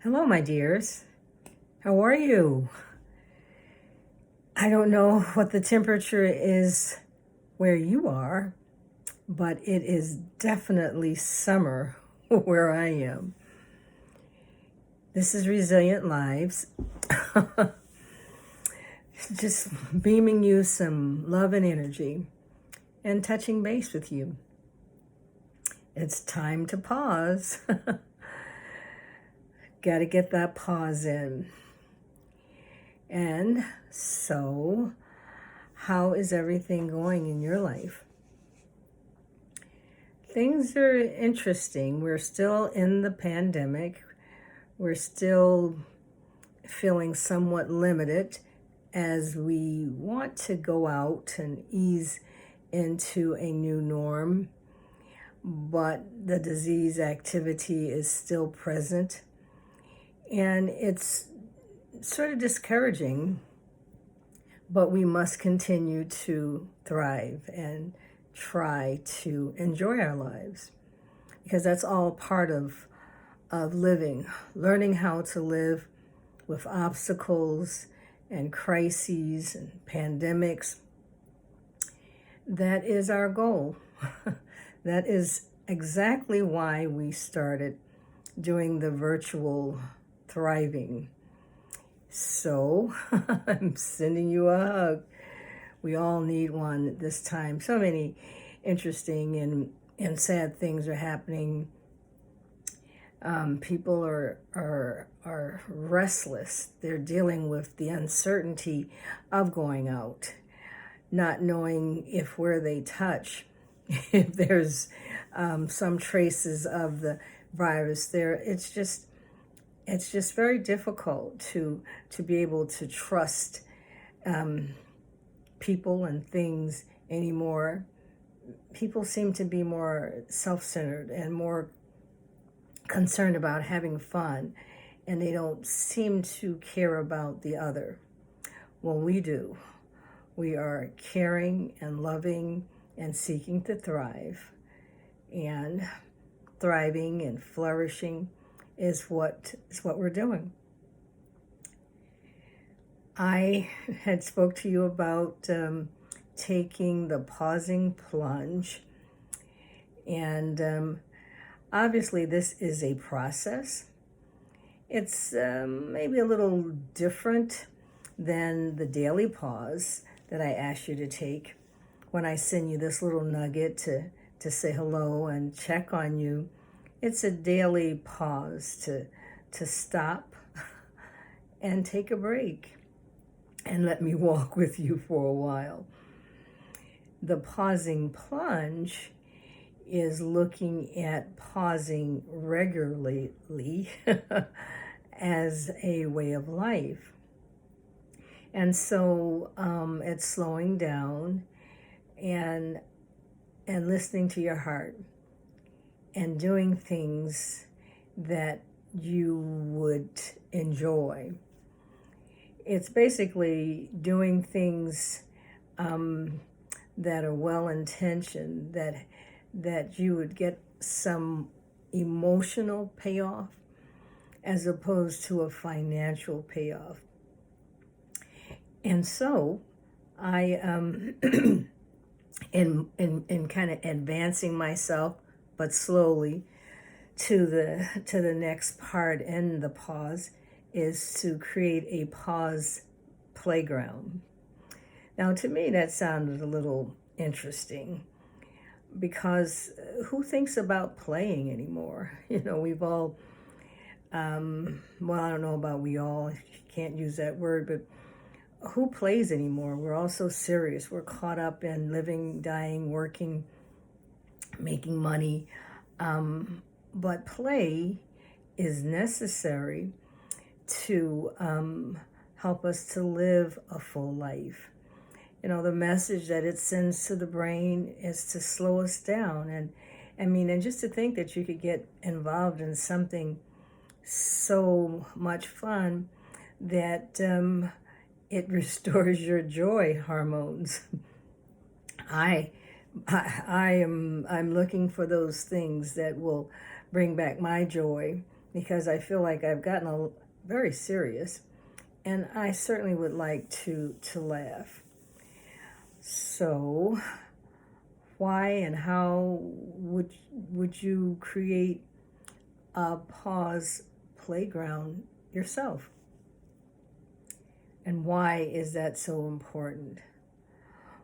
Hello, my dears. How are you? I don't know what the temperature is where you are, but it is definitely summer where I am. This is Resilient Lives. Just beaming you some love and energy and touching base with you. It's time to pause. Got to get that pause in. And so, how is everything going in your life? Things are interesting. We're still in the pandemic. We're still feeling somewhat limited as we want to go out and ease into a new norm. But the disease activity is still present. And it's sort of discouraging, but we must continue to thrive and try to enjoy our lives, because that's all part of living, learning how to live with obstacles and crises and pandemics. That is our goal. That is exactly why we started doing the virtual thriving. So I'm sending you a hug. We all need one at this time. So many interesting and sad things are happening. People are restless. They're dealing with the uncertainty of going out, not knowing if where they touch, if there's some traces of the virus there. It's just very difficult to be able to trust people and things anymore. People seem to be more self-centered and more concerned about having fun, and they don't seem to care about the other. Well, we do. We are caring and loving and seeking to thrive, and thriving and flourishing is what we're doing. I had spoke to you about taking the pausing plunge, and obviously this is a process. It's maybe a little different than the daily pause that I asked you to take when I send you this little nugget to say hello and check on you. It's a daily pause to stop and take a break and let me walk with you for a while. The pausing plunge is looking at pausing regularly as a way of life. And so it's slowing down and listening to your heart and doing things that you would enjoy. It's basically doing things that are well-intentioned, that you would get some emotional payoff as opposed to a financial payoff. And so I in kind of advancing myself, but slowly, to the next part in the pause, is to create a pause playground. Now, to me, that sounded a little interesting, because who thinks about playing anymore? We've all, well, I don't know about we all, can't use that word, but who plays anymore? We're all so serious. We're caught up in living, dying, working, making money. But play is necessary to help us to live a full life. The message that it sends to the brain is to slow us down. And just to think that you could get involved in something so much fun that it restores your joy hormones. I'm looking for those things that will bring back my joy because I feel like I've gotten very serious, and I certainly would like to laugh. So why and how would you create a pause playground yourself? And why is that so important?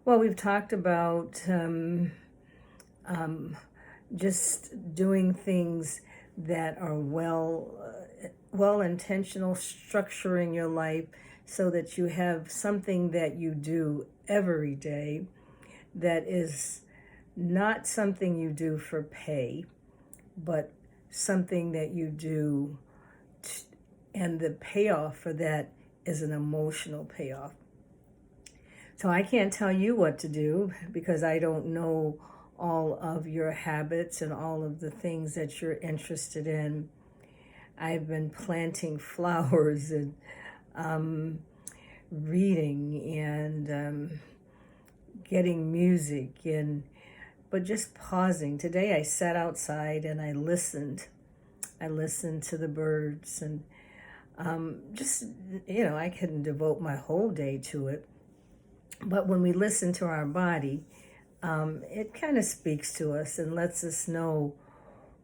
Well, we've talked about just doing things that are well intentional, structuring your life so that you have something that you do every day that is not something you do for pay, but something that you do, and the payoff for that is an emotional payoff. So I can't tell you what to do because I don't know all of your habits and all of the things that you're interested in. I've been planting flowers and reading and getting music, but just pausing. Today I sat outside and I listened. I listened to the birds, and just, I couldn't devote my whole day to it. But when we listen to our body, it kind of speaks to us and lets us know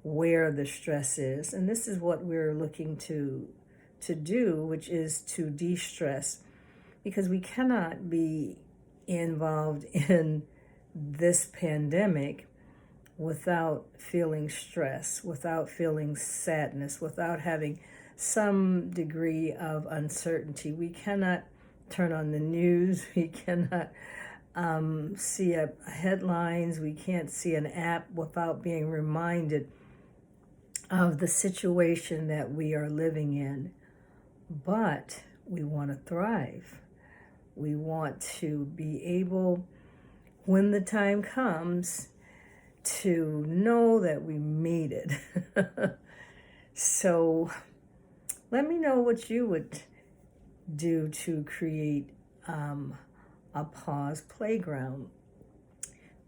where the stress is. And this is what we're looking to do, which is to de-stress, because we cannot be involved in this pandemic without feeling stress, without feeling sadness, without having some degree of uncertainty. We cannot turn on the news. We cannot see headlines. We can't see an app without being reminded of the situation that we are living in. But we want to thrive. We want to be able, when the time comes, to know that we made it. So let me know what you would do to create a pause playground.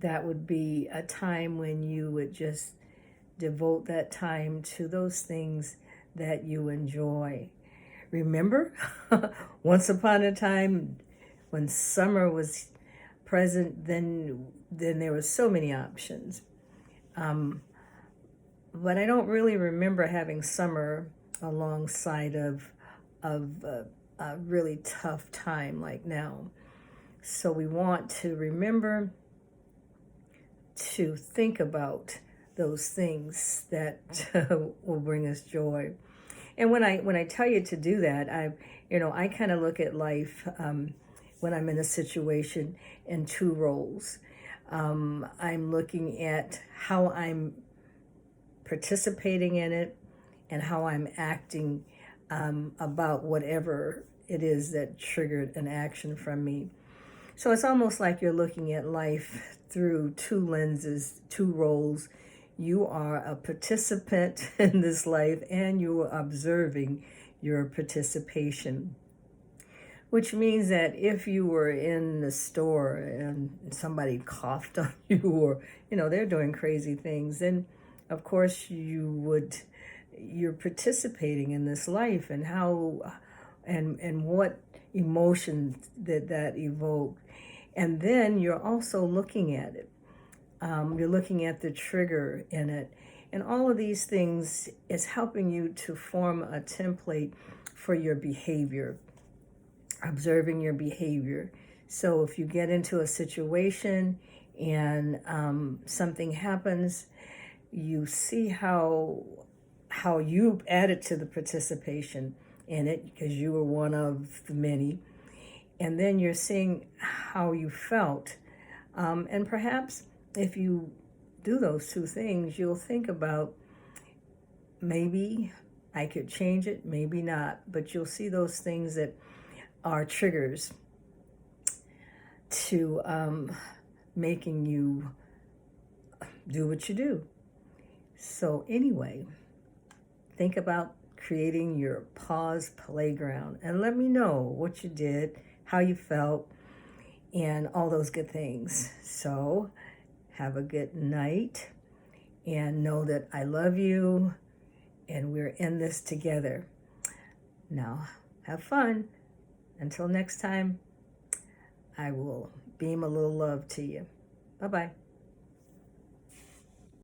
That would be a time when you would just devote that time to those things that you enjoy. Remember, once upon a time when summer was present, then there were so many options. But I don't really remember having summer alongside of a really tough time like now. So we want to remember to think about those things that will bring us joy. And when I tell you to do that, I kind of look at life when I'm in a situation in two roles. I'm looking at how I'm participating in it and how I'm acting about whatever it is that triggered an action from me. So it's almost like you're looking at life through two lenses, two roles. You are a participant in this life, and you are observing your participation. Which means that if you were in the store and somebody coughed on you, or they're doing crazy things, then of course you're participating in this life, and how and what emotions that evoked. And then you're also looking at it. You're looking at the trigger in it. And all of these things is helping you to form a template for your behavior, observing your behavior. So if you get into a situation and something happens, you see how you added to the participation in it because you were one of the many. And then you're seeing how you felt. And perhaps if you do those two things, you'll think about, maybe I could change it, maybe not. But you'll see those things that are triggers to making you do what you do. So anyway, think about creating your pause playground and let me know what you did, how you felt, and all those good things. So have a good night and know that I love you and we're in this together. Now, have fun. Until next time, I will beam a little love to you. Bye-bye.